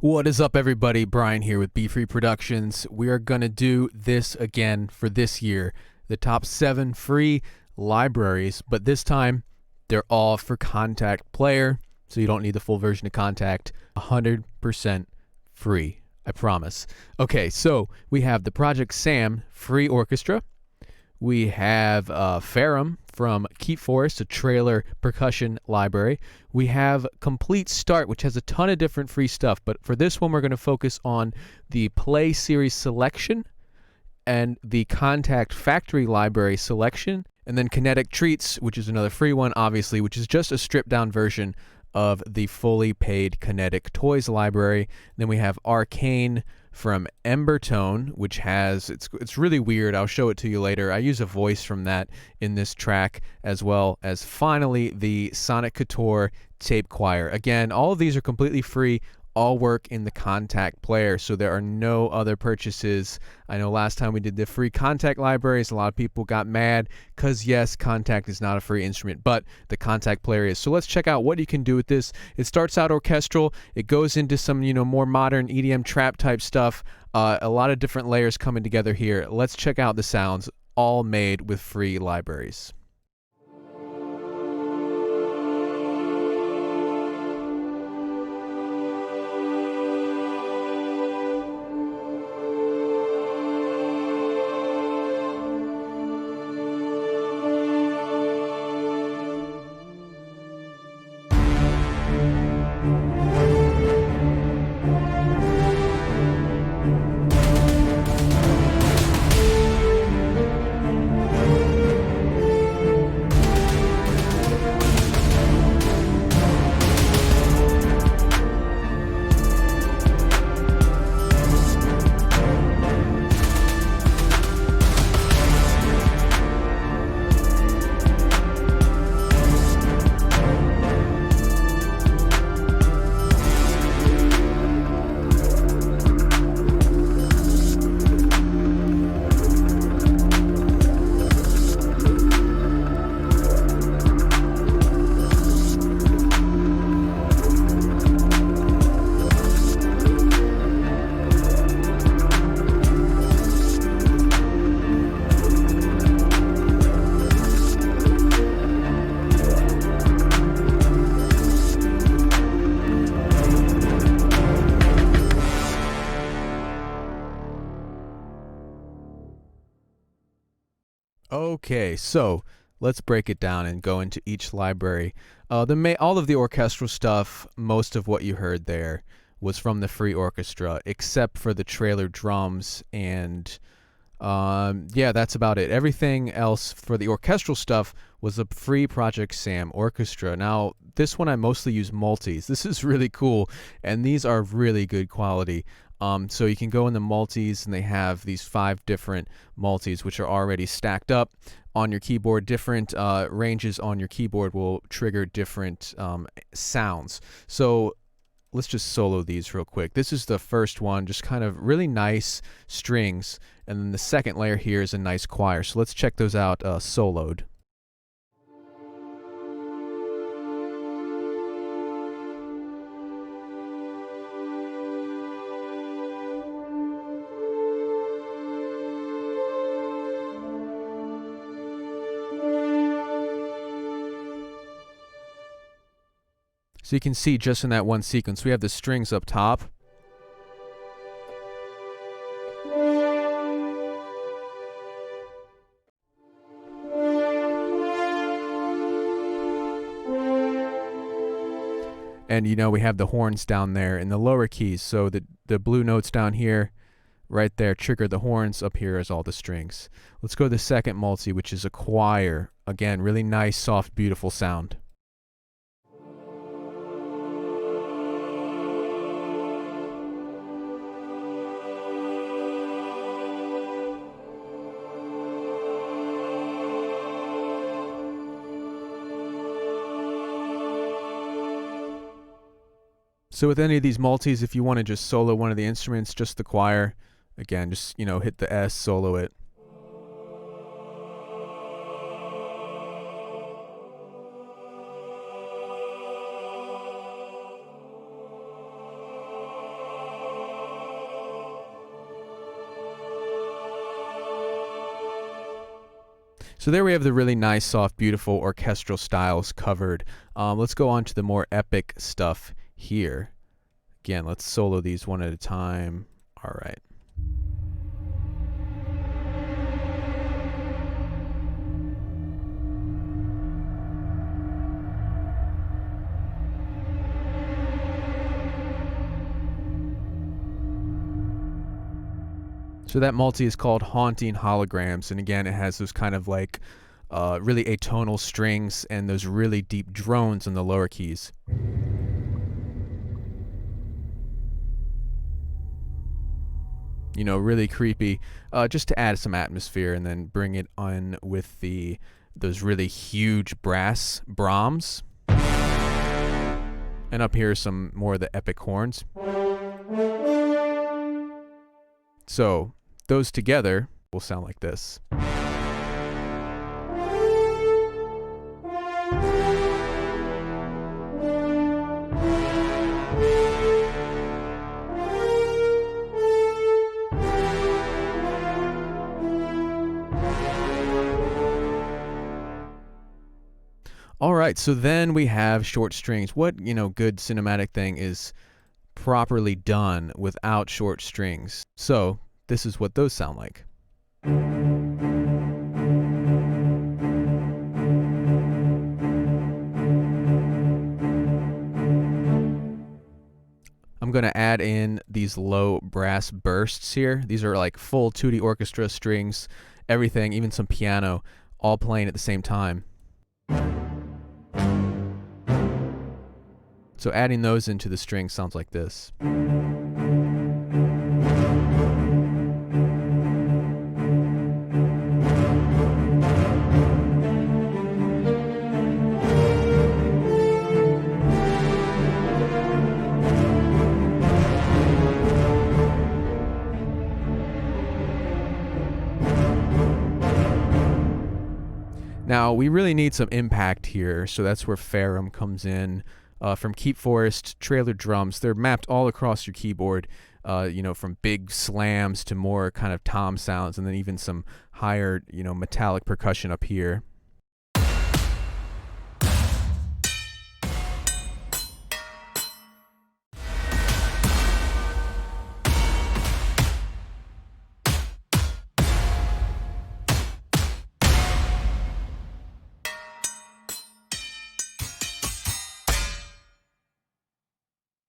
What is up, everybody? Brian here with Be Free Productions. We are going to do this again for this year. The top 7 free libraries, but this time they're all for Kontakt Player, so you don't need the full version of Kontakt. 100% free, I promise. Okay, so we have the ProjectSAM free orchestra. We have Ferrum from Keepforest, a trailer percussion library. We have Complete Start, which has a ton of different free stuff, but for this one we're going to focus on the Play Series Selection and the Kontakt Factory Library Selection, and then Kinetic Treats, which is another free one, obviously, which is just a stripped-down version of the fully paid Kinetic Toys library. And then we have Arcane from Embertone, which has, it's really weird. I'll show it to you later. I use a voice from that in this track, as well as finally the Soniccouture tape choir. Again, all of these are completely free. All work in the Kontakt player, so there are no other purchases. I know last time we did the free Kontakt libraries, a lot of people got mad because yes, Kontakt is not a free instrument, but the Kontakt player is. So let's check out what you can do with this. It starts out orchestral. It goes into some, more modern EDM trap type stuff. A lot of different layers coming together here. Let's check out the sounds, all made with free libraries. Okay, so let's break it down and go into each library. All of the orchestral stuff, most of what you heard there was from the free orchestra, except for the trailer drums, and yeah, that's about it. Everything else for the orchestral stuff was a free ProjectSAM orchestra. Now, this one I mostly use multis. This is really cool, and these are really good quality. So you can go in the multis, and they have these 5 different multis which are already stacked up on your keyboard. Different ranges on your keyboard will trigger different sounds. So let's just solo these real quick. This is the first one, just kind of really nice strings, and then the second layer here is a nice choir. So let's check those out soloed. So you can see just in that one sequence, we have the strings up top. And we have the horns down there in the lower keys. So the blue notes down here, right there, trigger the horns. Up here is all the strings. Let's go to the second multi, which is a choir. Again, really nice, soft, beautiful sound. So with any of these multis, if you want to just solo one of the instruments, just the choir, again, just, hit the S, solo it. So there we have the really nice, soft, beautiful orchestral styles covered. Let's go on to the more epic stuff here. Again, let's solo these one at a time. All right. So that multi is called Haunting Holograms, and again, it has those kind of like really atonal strings and those really deep drones on the lower keys. You know, really creepy, just to add some atmosphere, and then bring it on with those really huge brass Brahms. And up here, some more of the epic horns. So those together will sound like this. All right, so then we have short strings. What, good cinematic thing is properly done without short strings? So this is what those sound like. I'm going to add in these low brass bursts here. These are like full 2D orchestra strings, everything, even some piano, all playing at the same time. So adding those into the string sounds like this. Now, we really need some impact here, so that's where Ferrum comes in. From Keepforest, trailer drums, they're mapped all across your keyboard, from big slams to more kind of tom sounds, and then even some higher, metallic percussion up here.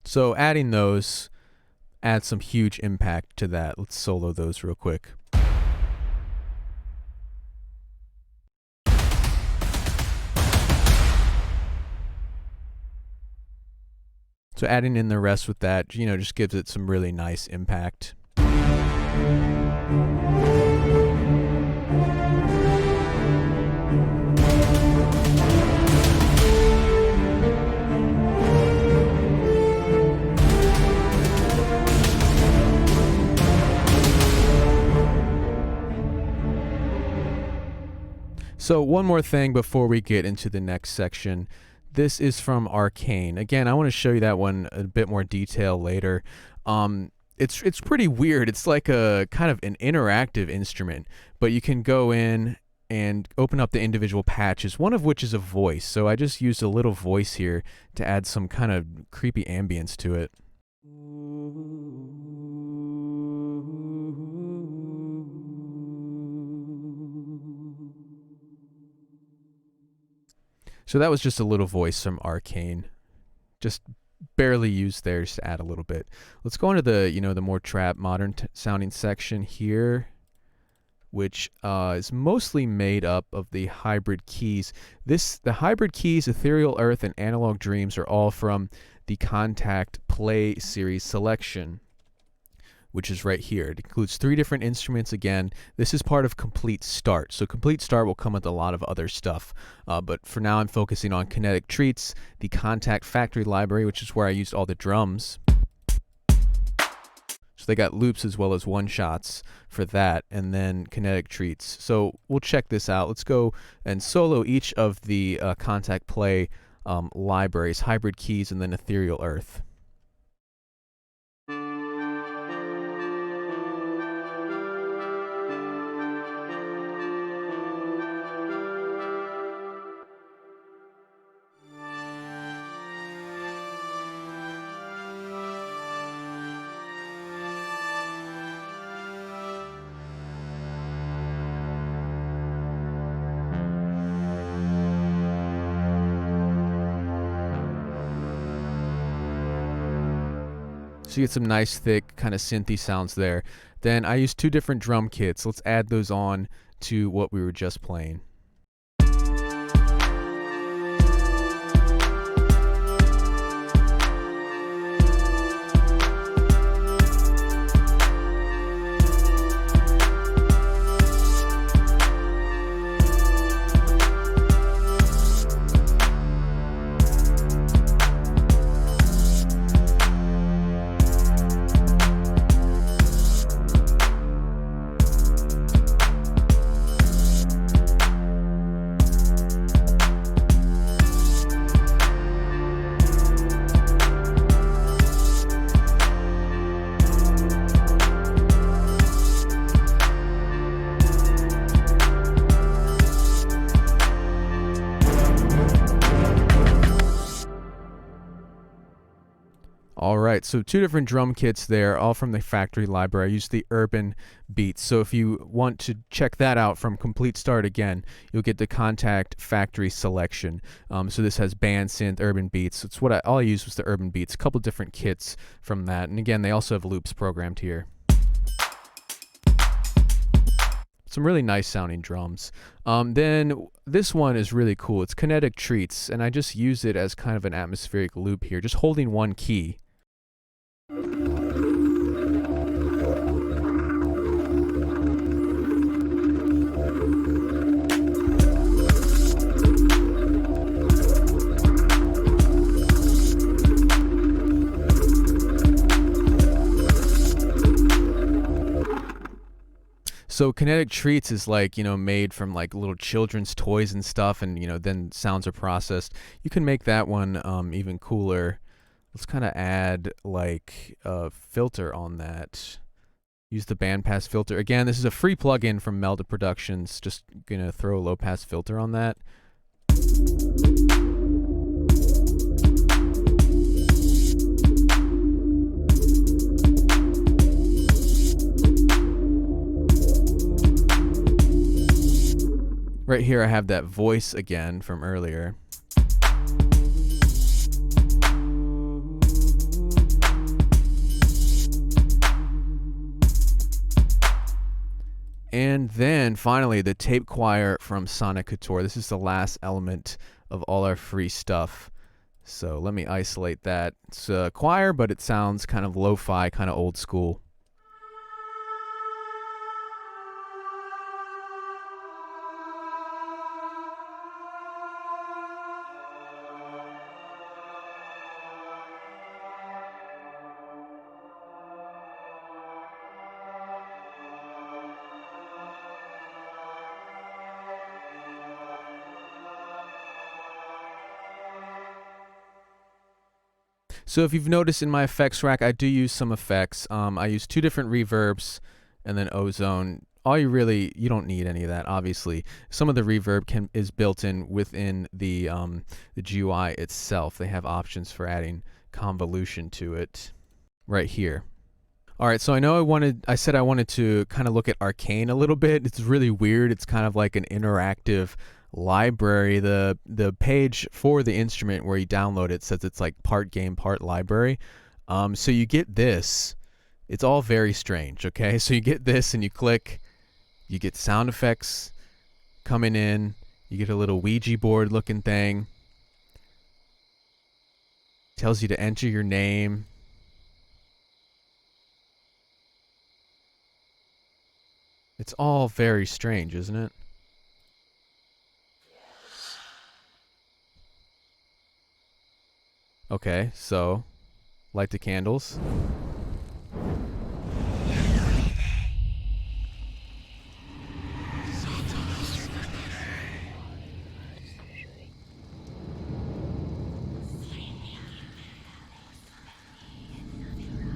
So adding those adds some huge impact to that. Let's solo those real quick. So adding in the rest with that, just gives it some really nice impact. So one more thing before we get into the next section. This is from Arcane. Again, I want to show you that one a bit more detail later. It's pretty weird. It's like a kind of an interactive instrument, but you can go in and open up the individual patches, one of which is a voice. So I just used a little voice here to add some kind of creepy ambience to it. So that was just a little voice from Arcane, just barely used there just to add a little bit. Let's go into the, the more trap modern sounding section here, which is mostly made up of the hybrid keys. The hybrid keys, Ethereal Earth and Analog Dreams, are all from the Kontakt Play series selection, which is right here. It includes 3 different instruments. Again, this is part of Complete Start. So Complete Start will come with a lot of other stuff. But for now, I'm focusing on Kinetic Treats, the Kontakt Factory Library, which is where I used all the drums. So they got loops as well as one-shots for that, and then Kinetic Treats. So we'll check this out. Let's go and solo each of the Kontakt Play libraries, hybrid keys, and then Ethereal Earth. So you get some nice thick kind of synthy sounds there. Then I use 2 different drum kits. Let's add those on to what we were just playing. Alright, so 2 different drum kits there, all from the factory library. I used the Urban Beats. So if you want to check that out from complete start again, you'll get the Kontakt factory selection. So this has band synth, Urban Beats. It's what all I used was the Urban Beats. A couple different kits from that. And again, they also have loops programmed here. Some really nice sounding drums. Then this one is really cool. It's Kinetic Treats, and I just use it as kind of an atmospheric loop here, just holding one key. So Kinetic Treats is like, you know, made from like little children's toys and stuff, and, you know, then sounds are processed. You can make that one even cooler. Let's kind of add like a filter on that. Use the bandpass filter. Again, this is a free plugin from Melda Productions. Just gonna throw a low pass filter on that. Right here I have that voice again from earlier. And then finally the tape choir from Soniccouture. This is the last element of all our free stuff. So let me isolate that. It's a choir, but it sounds kind of lo-fi, kind of old school. So if you've noticed in my effects rack, I do use some effects. I use 2 different reverbs and then ozone. You don't need any of that, obviously. Some of the reverb is built in within the GUI itself. They have options for adding convolution to it right here. All right, so I said I wanted to kind of look at Arcane a little bit. It's really weird. It's kind of like an interactive library. The page for the instrument where you download it says it's like part game, part library. So you get this. It's all very strange, okay? So you get this and you click, you get sound effects coming in, you get a little Ouija board looking thing. Tells you to enter your name. It's all very strange, isn't it? Okay, so light the candles.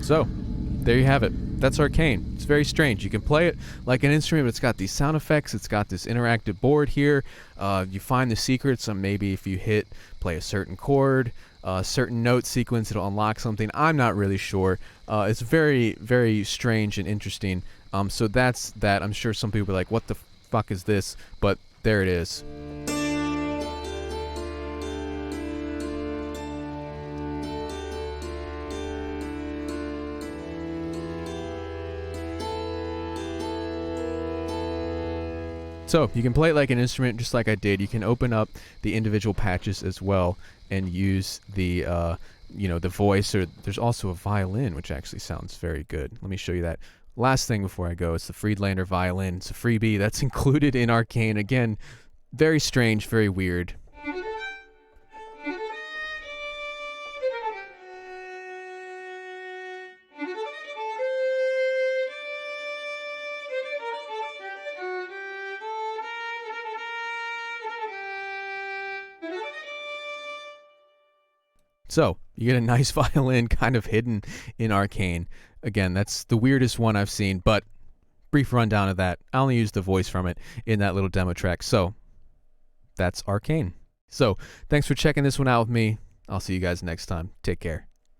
So, there you have it. That's Arcane. It's very strange. You can play it like an instrument, but it's got these sound effects. It's got this interactive board here. You find the secrets on maybe if you play a certain chord, a certain note sequence, it'll unlock something. I'm not really sure. It's very, very strange and interesting. So that's that. I'm sure some people are like, what the fuck is this? But there it is. So you can play it like an instrument, just like I did. You can open up the individual patches as well and use the the voice, or there's also a violin, which actually sounds very good. Let me show you that. Last thing before I go, it's the Friedlander violin. It's a freebie that's included in Arcane. Again, very strange, very weird. So you get a nice violin kind of hidden in Arcane. Again, that's the weirdest one I've seen, but brief rundown of that. I only used the voice from it in that little demo track. So that's Arcane. So thanks for checking this one out with me. I'll see you guys next time. Take care.